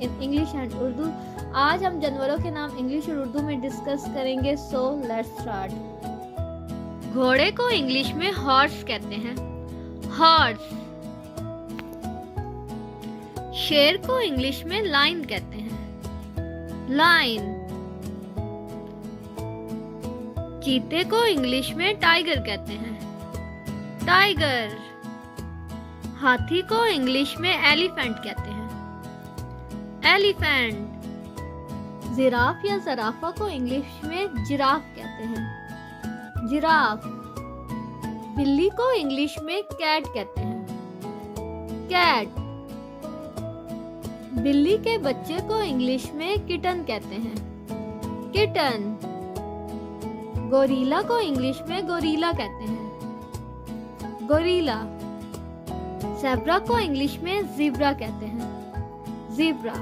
in English and Urdu। आज हम जानवरों के नाम इंग्लिश और उर्दू में डिस्कस करेंगे। So let's start. घोड़े को इंग्लिश में हॉर्स कहते हैं, हॉर्स। शेर को इंग्लिश में लायन कहते हैं, लायन। चीते को इंग्लिश में टाइगर कहते हैं, टाइगर। हाथी को इंग्लिश में एलिफेंट कहते हैं, एलिफेंट। जिराफ या जराफा को इंग्लिश में जिराफ कहते हैं, जिराफ। बिल्ली को इंग्लिश में कैट कहते हैं, कैट। बिल्ली के बच्चे को इंग्लिश में किटन कहते हैं, किटन। गोरिल्ला को इंग्लिश में गोरिल्ला कहते हैं, गोरिल्ला। ज़ेब्रा को इंग्लिश में ज़ीब्रा कहते हैं, ज़ीब्रा।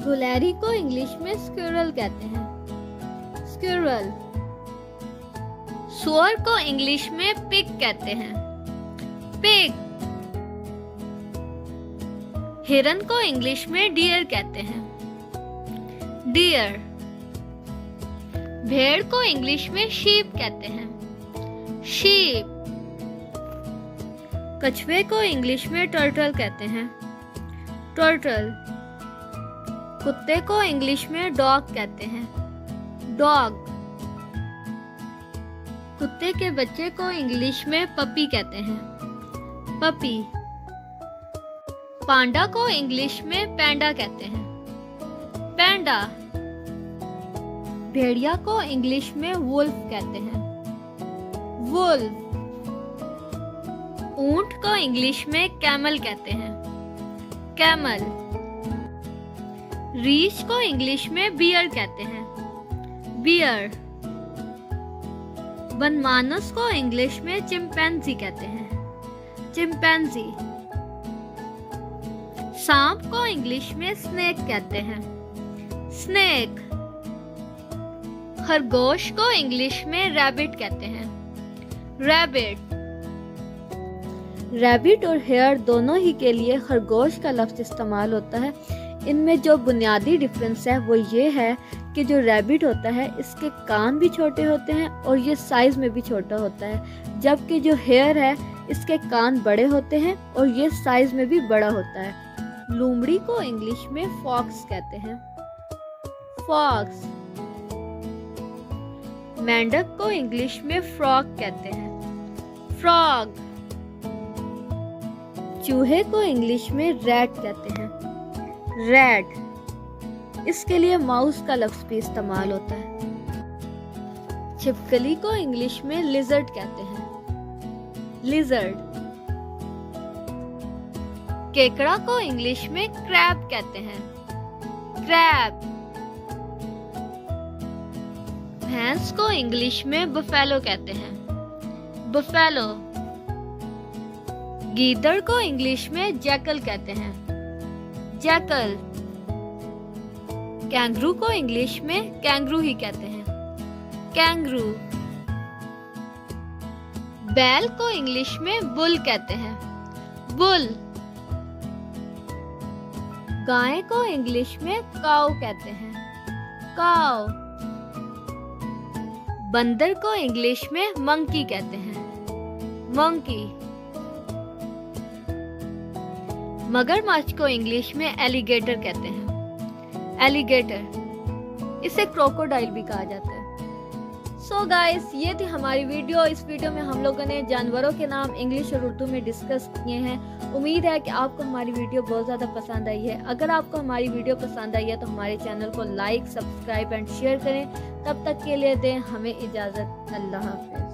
गुलैरी को इंग्लिश में स्क्विरल कहते हैं, स्क्विरल। सुअर को इंग्लिश में पिग कहते हैं, पिग। हिरन को इंग्लिश में डियर कहते हैं, डियर। भेड़ को इंग्लिश में शीप कहते हैं, शीप। कछुए को इंग्लिश में टर्टल कहते हैं, टर्टल। कुत्ते को इंग्लिश में डॉग कहते हैं, डॉग। कुत्ते के बच्चे को इंग्लिश में पपी कहते हैं, पपी। पांडा को इंग्लिश में पैंडा कहते हैं, पैंडा। भेड़िया को इंग्लिश में वुल्फ कहते हैं, वुल्फ। ऊंट को इंग्लिश में कैमल कहते हैं, कैमल। रीछ को इंग्लिश में बियर कहते हैं, बियर। बनमानस को इंग्लिश में चिंपैंजी कहते हैं, चिंपैंजी। सांप को इंग्लिश में स्नेक कहते हैं, स्नेक। खरगोश को इंग्लिश में रैबिट कहते हैं, रैबिट। रैबिट और हेयर दोनों ही के लिए खरगोश का लफ्ज इस्तेमाल होता है। इनमें जो बुनियादी डिफरेंस है वो ये है कि जो रैबिट होता है इसके कान भी छोटे होते हैं और ये साइज में भी छोटा होता है, जबकि जो हेयर है इसके कान बड़े होते हैं और ये साइज में भी बड़ा होता है। लोमड़ी को इंग्लिश में फॉक्स कहते हैं, फॉक्स। मेंढक को इंग्लिश में फ्रॉग कहते हैं, फ्रॉग। चूहे को इंग्लिश में रैट कहते हैं, रैट। इसके लिए माउस का लफ्ज भी इस्तेमाल होता है। छिपकली को इंग्लिश में लिजर्ड कहते हैं, लिजर्ड। केकड़ा को इंग्लिश में क्रैब कहते हैं, क्रैब। भैंस को इंग्लिश में बफेलो कहते हैं, बफेलो। गीदड़ को इंग्लिश में जैकल कहते हैं, जैकल। कैंगरू को इंग्लिश में कैंगरू ही कहते हैं, कैंगरू। बैल को इंग्लिश में बुल कहते हैं, बुल। गाय को इंग्लिश में काऊ कहते हैं, काऊ। बंदर को इंग्लिश में मंकी कहते हैं, मंकी। मगरमच्छ को इंग्लिश में एलिगेटर कहते हैं, एलिगेटर। इसे क्रोकोडाइल भी कहा जाता है। सो गाइस, ये थी हमारी वीडियो। इस वीडियो में हम लोगों ने जानवरों के नाम इंग्लिश और उर्दू में डिस्कस किए हैं। उम्मीद है कि आपको हमारी वीडियो बहुत ज़्यादा पसंद आई है। अगर आपको हमारी वीडियो पसंद आई है तो हमारे चैनल को लाइक, सब्सक्राइब एंड शेयर करें। तब तक के लिए दें हमें इजाज़त। अल्लाह हाफ़िज़।